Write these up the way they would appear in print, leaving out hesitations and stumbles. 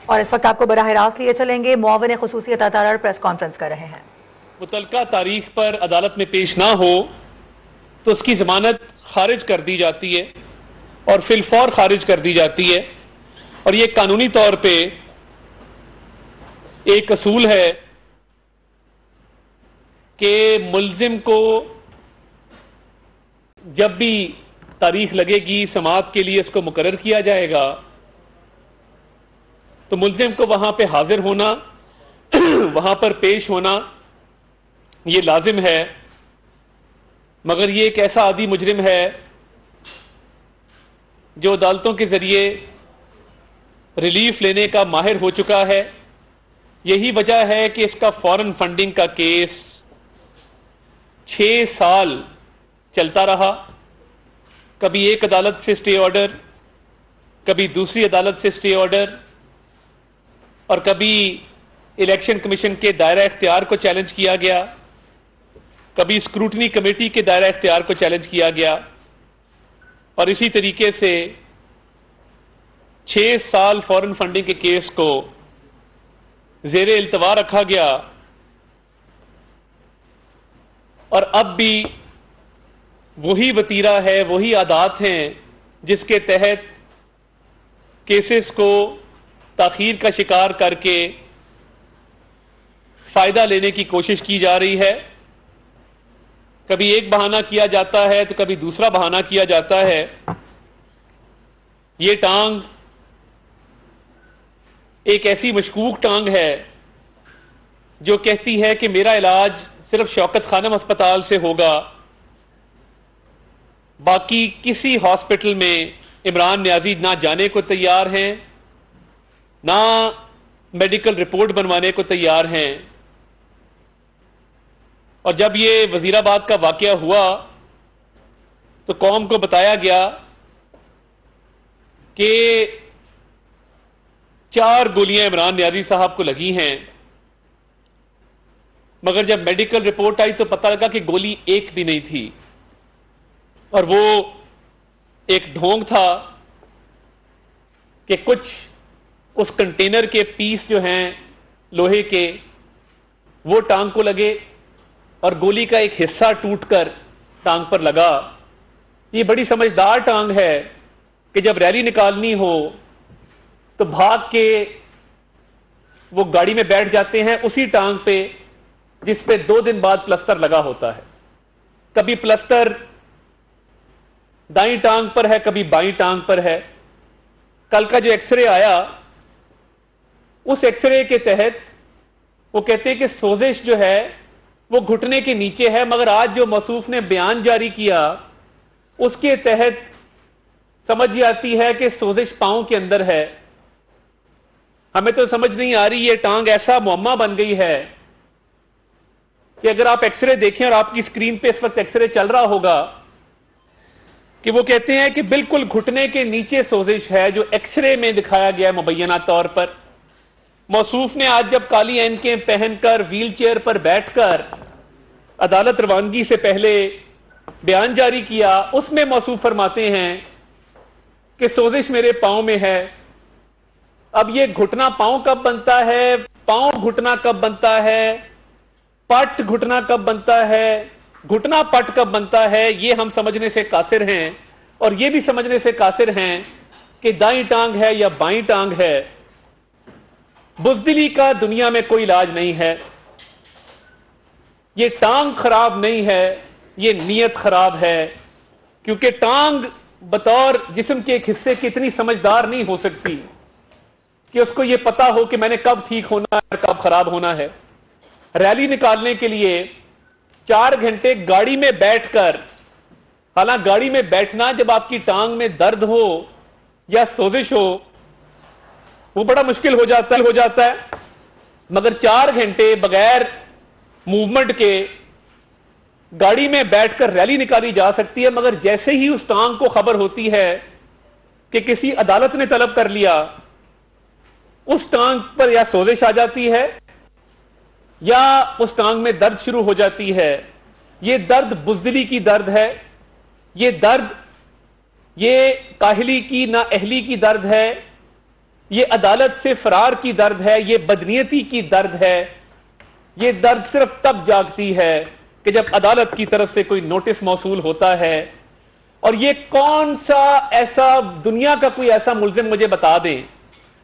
और इस वक्त आपको बराह रास्त लिए चलेंगे, मुआविन खुसूसी अतातार प्रेस कॉन्फ्रेंस कर रहे हैं। मुतलका तारीख पर अदालत में पेश ना हो तो उसकी जमानत खारिज कर दी जाती है और फिलफौर खारिज कर दी जाती है। और ये कानूनी तौर पे एक असूल है कि मुल्जिम को जब भी तारीख लगेगी समाअत के लिए इसको मुकर्रर किया जाएगा तो मुल्जिम को वहां पे हाजिर होना वहां पर पेश होना ये लाजिम है। मगर ये एक ऐसा आदी मुजरिम है जो अदालतों के जरिए रिलीफ लेने का माहिर हो चुका है। यही वजह है कि इसका फॉरेन फंडिंग का केस 6 साल चलता रहा। कभी एक अदालत से स्टे ऑर्डर, कभी दूसरी अदालत से स्टे ऑर्डर, और कभी इलेक्शन कमीशन के दायरा इख्तियार को चैलेंज किया गया, कभी स्क्रूटनी कमेटी के दायरा इख्तियार को चैलेंज किया गया। और इसी तरीके से 6 साल फॉरेन फंडिंग के केस को जेरे इल्तवा रखा गया। और अब भी वही वतीरा है, वही आदात हैं जिसके तहत केसेस को ताखीर का शिकार करके फायदा लेने की कोशिश की जा रही है। कभी एक बहाना किया जाता है तो कभी दूसरा बहाना किया जाता है। ये टांग एक ऐसी मशकूक टांग है जो कहती है कि मेरा इलाज सिर्फ शौकत खानम अस्पताल से होगा, बाकी किसी हॉस्पिटल में इमरान नियाजी ना जाने को तैयार हैं, ना मेडिकल रिपोर्ट बनवाने को तैयार हैं। और जब ये वजीराबाद का वाकया हुआ तो कौम को बताया गया कि 4 गोलियां इमरान नियाजी साहब को लगी हैं, मगर जब मेडिकल रिपोर्ट आई तो पता लगा कि गोली एक भी नहीं थी और वो एक ढोंग था कि कुछ उस कंटेनर के पीस जो हैं लोहे के वो टांग को लगे और गोली का एक हिस्सा टूटकर टांग पर लगा। ये बड़ी समझदार टांग है कि जब रैली निकालनी हो तो भाग के वो गाड़ी में बैठ जाते हैं उसी टांग पे जिस पे 2 दिन बाद प्लस्तर लगा होता है। कभी प्लस्तर दाईं टांग पर है, कभी बाईं टांग पर है। कल का जो एक्सरे आया उस एक्सरे के तहत वो कहते हैं कि सोजिश जो है वो घुटने के नीचे है, मगर आज जो मौसूफ ने बयान जारी किया उसके तहत समझ आती है कि सोजिश पांव के अंदर है। हमें तो समझ नहीं आ रही, ये टांग ऐसा मुअम्मा बन गई है कि अगर आप एक्सरे देखें और आपकी स्क्रीन पे इस वक्त एक्सरे चल रहा होगा कि वो कहते हैं कि बिल्कुल घुटने के नीचे सोजिश है जो एक्सरे में दिखाया गया है मुबैना तौर पर। मौसूफ ने आज जब काली ऐनकें पहनकर व्हील चेयर पर बैठकर अदालत रवानगी से पहले बयान जारी किया, उसमें मौसूफ फरमाते हैं कि सोजिश मेरे पांव में है। अब ये घुटना पांव कब बनता है, पांव घुटना कब बनता है, पट घुटना कब बनता है, घुटना पट कब बनता है, ये हम समझने से कासिर हैं। और ये भी समझने से कासिर हैं कि दाईं टांग है या बाईं टांग है। बुज़दिली का दुनिया में कोई इलाज नहीं है। ये टांग खराब नहीं है, ये नीयत खराब है, क्योंकि टांग बतौर जिस्म के एक हिस्से की इतनी समझदार नहीं हो सकती कि उसको ये पता हो कि मैंने कब ठीक होना है और कब खराब होना है। रैली निकालने के लिए 4 घंटे गाड़ी में बैठकर, हालांकि गाड़ी में बैठना जब आपकी टांग में दर्द हो या सोजिश हो वो बड़ा मुश्किल हो जाता है। मगर 4 घंटे बगैर मूवमेंट के गाड़ी में बैठकर रैली निकाली जा सकती है। मगर जैसे ही उस टांग को खबर होती है कि किसी अदालत ने तलब कर लिया, उस टांग पर या सोजिश आ जाती है या उस टांग में दर्द शुरू हो जाती है। ये दर्द बुज़दिली की दर्द है, ये दर्द ये काहिली की ना अहली की दर्द है, ये अदालत से फरार की दर्द है, ये बदनीयती की दर्द है। ये दर्द सिर्फ तब जागती है कि जब अदालत की तरफ से कोई नोटिस मौसूल होता है। और ये कौन सा ऐसा दुनिया का कोई ऐसा मुल्जिम मुझे बता दें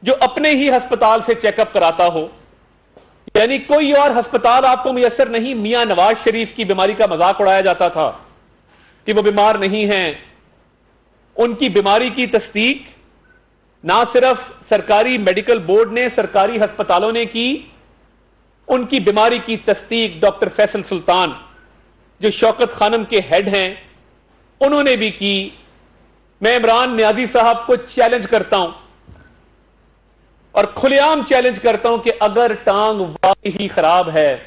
जो अपने ही अस्पताल से चेकअप कराता हो। यानी कोई और अस्पताल आपको मुयस्सर नहीं। मियां नवाज शरीफ की बीमारी का मजाक उड़ाया जाता था कि वो बीमार नहीं हैं। उनकी बीमारी की तस्दीक ना सिर्फ सरकारी मेडिकल बोर्ड ने, सरकारी अस्पतालों ने की, उनकी बीमारी की तस्दीक डॉक्टर फैसल सुल्तान जो शौकत खानम के हेड हैं उन्होंने भी की। मैं इमरान नियाजी साहब को चैलेंज करता हूं और खुलेआम चैलेंज करता हूं कि अगर टांग वाकई ही खराब है,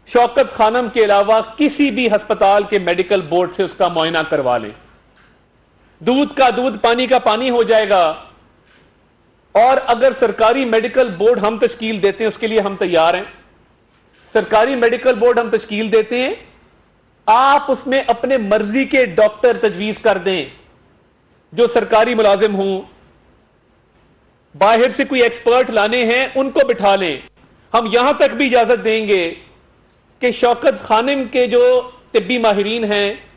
शौकत खानम के अलावा किसी भी अस्पताल के मेडिकल बोर्ड से उसका मुआयना करवा लें। दूध का दूध, पानी का पानी हो जाएगा। और अगर सरकारी मेडिकल बोर्ड हम तश्कील देते हैं, उसके लिए हम तैयार हैं। सरकारी मेडिकल बोर्ड हम तश्कील देते हैं, आप उसमें अपने मर्जी के डॉक्टर तजवीज कर दें जो सरकारी मुलाजिम हों। बाहर से कोई एक्सपर्ट लाने हैं, उनको बिठा लें। हम यहां तक भी इजाजत देंगे कि शौकत खानम के जो तिब्बी माहिरीन हैं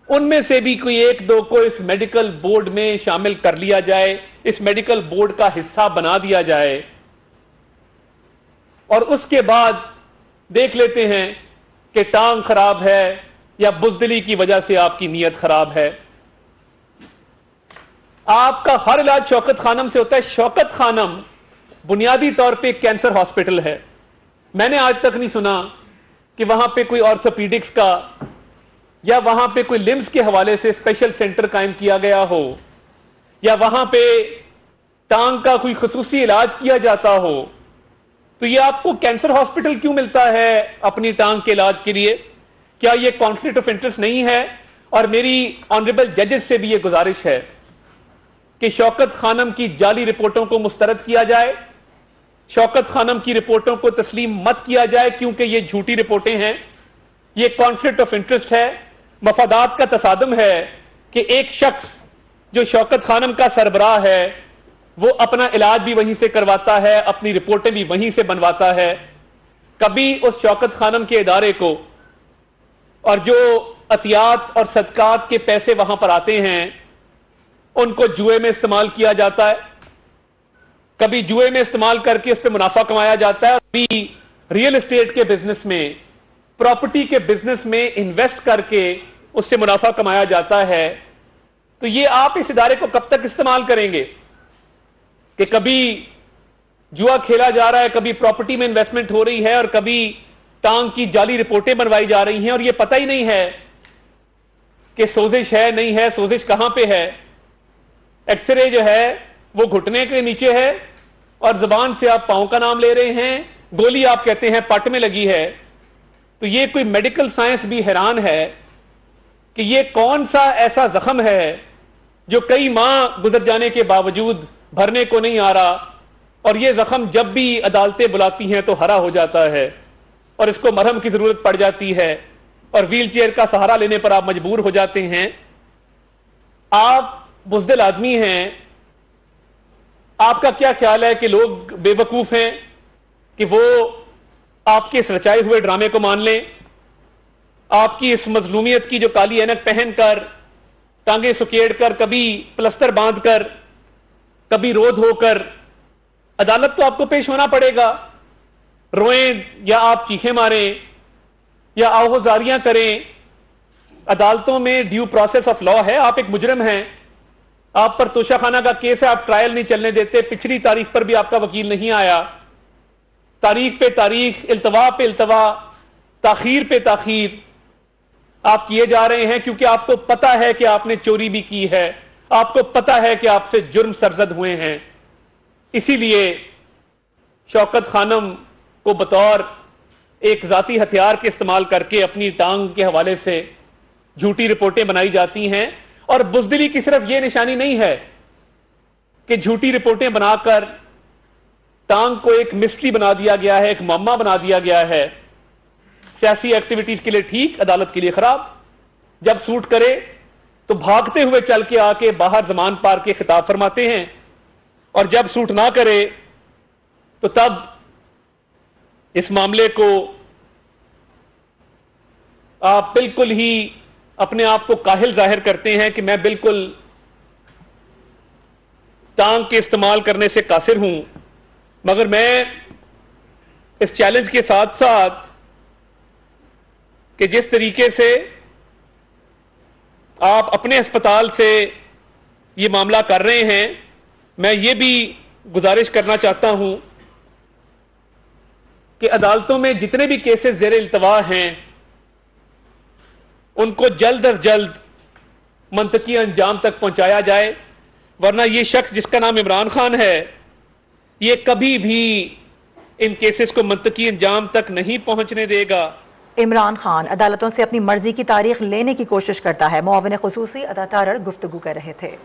उनमें से भी कोई एक दो को इस मेडिकल बोर्ड में शामिल कर लिया जाए, इस मेडिकल बोर्ड का हिस्सा बना दिया जाए। और उसके बाद देख लेते हैं कि टांग खराब है या बुज़दिली की वजह से आपकी नीयत खराब है। आपका हर इलाज शौकत खानम से होता है। शौकत खानम बुनियादी तौर पे कैंसर हॉस्पिटल है। मैंने आज तक नहीं सुना कि वहां पे कोई ऑर्थोपीडिक्स का या वहां पे कोई लिम्स के हवाले से स्पेशल सेंटर कायम किया गया हो, या वहां पे टांग का कोई खुसूसी इलाज किया जाता हो। तो ये आपको कैंसर हॉस्पिटल क्यों मिलता है अपनी टांग के इलाज के लिए? क्या ये कॉन्फ्लिक्ट ऑफ इंटरेस्ट नहीं है? और मेरी ऑनरेबल जजेस से भी ये गुजारिश है कि शौकत खानम की जाली रिपोर्टों को मुस्तरद किया जाए। शौकत खानम की रिपोर्टों को तस्लीम मत किया जाए, क्योंकि ये झूठी रिपोर्टें हैं। ये कॉन्फ्लिक्ट ऑफ इंटरेस्ट है, मफादात का तसादम है कि एक शख्स जो शौकत खानम का सरबराह है वो अपना इलाज भी वहीं से करवाता है, अपनी रिपोर्टें भी वहीं से बनवाता है। कभी उस शौकत खानम के इदारे को और जो अतियात और सदकात के पैसे वहां पर आते हैं उनको जुए में इस्तेमाल किया जाता है। कभी जुए में इस्तेमाल करके उस पर मुनाफा कमाया जाता है। कभी रियल एस्टेट के बिजनेस में, प्रॉपर्टी के बिजनेस में इन्वेस्ट करके उससे मुनाफा कमाया जाता है। तो ये आप इस इदारे को कब तक इस्तेमाल करेंगे कि कभी जुआ खेला जा रहा है, कभी प्रॉपर्टी में इन्वेस्टमेंट हो रही है और कभी टांग की जाली रिपोर्टें बनवाई जा रही हैं और ये पता ही नहीं है कि सोजिश है नहीं है, सोजिश कहां पे है। एक्सरे जो है वो घुटने के नीचे है और जुबान से आप पांव का नाम ले रहे हैं, गोली आप कहते हैं पट में लगी है। तो ये कोई मेडिकल साइंस भी हैरान है कि ये कौन सा ऐसा जख्म है जो कई माह गुजर जाने के बावजूद भरने को नहीं आ रहा, और ये जख्म जब भी अदालतें बुलाती हैं तो हरा हो जाता है और इसको मरहम की जरूरत पड़ जाती है और व्हील चेयर का सहारा लेने पर आप मजबूर हो जाते हैं। आप बुज़दिल आदमी हैं, आपका क्या ख्याल है कि लोग बेवकूफ हैं कि वो आपके इस रचाए हुए ड्रामे को मान लें? आपकी इस मजलूमियत की जो काली ऐनक पहनकर, टांगे सुकेड़ कर, कभी प्लस्तर बांधकर, कभी रोध होकर अदालत तो आपको पेश होना पड़ेगा। रोएं या आप चीखें मारें या आहोजारियां करें, अदालतों में ड्यू प्रोसेस ऑफ लॉ है। आप एक मुजरिम हैं, आप पर तोशाखाना का केस है, आप ट्रायल नहीं चलने देते। पिछली तारीख पर भी आपका वकील नहीं आया। तारीख पे तारीख, इल्तवा पे इल्तवा, ताखीर पे ताखीर आप किए जा रहे हैं, क्योंकि आपको पता है कि आपने चोरी भी की है, आपको पता है कि आपसे जुर्म सरजद हुए हैं। इसीलिए शौकत खानम को बतौर एक जाती हथियार के इस्तेमाल करके अपनी टांग के हवाले से झूठी रिपोर्टें बनाई जाती हैं। और बुज़दिली की सिर्फ यह निशानी नहीं है कि झूठी रिपोर्टें बनाकर टांग को एक मिस्ट्री बना दिया गया है, एक मामा बना दिया गया है। सियासी एक्टिविटीज के लिए ठीक, अदालत के लिए खराब। जब सूट करे तो भागते हुए चल के आके बाहर जमान पार के खिताब फरमाते हैं और जब सूट ना करे तो तब इस मामले को आप बिल्कुल ही अपने आप को काहिल जाहिर करते हैं कि मैं बिल्कुल टांग के इस्तेमाल करने से कासिर हूं। मगर मैं इस चैलेंज के साथ साथ कि जिस तरीके से आप अपने अस्पताल से ये मामला कर रहे हैं, मैं ये भी गुजारिश करना चाहता हूं कि अदालतों में जितने भी केसेस ज़ेर इल्तवा हैं उनको जल्द अज जल्द मंतकी अंजाम तक पहुंचाया जाए, वरना ये शख्स जिसका नाम इमरान खान है ये कभी भी इन केसेस को मंतकी अंजाम तक नहीं पहुंचने देगा। इमरान खान अदालतों से अपनी मर्जी की तारीख लेने की कोशिश करता है। मुआविन खुसूसी अता तारड़ गुफ्तगू कर रहे थे।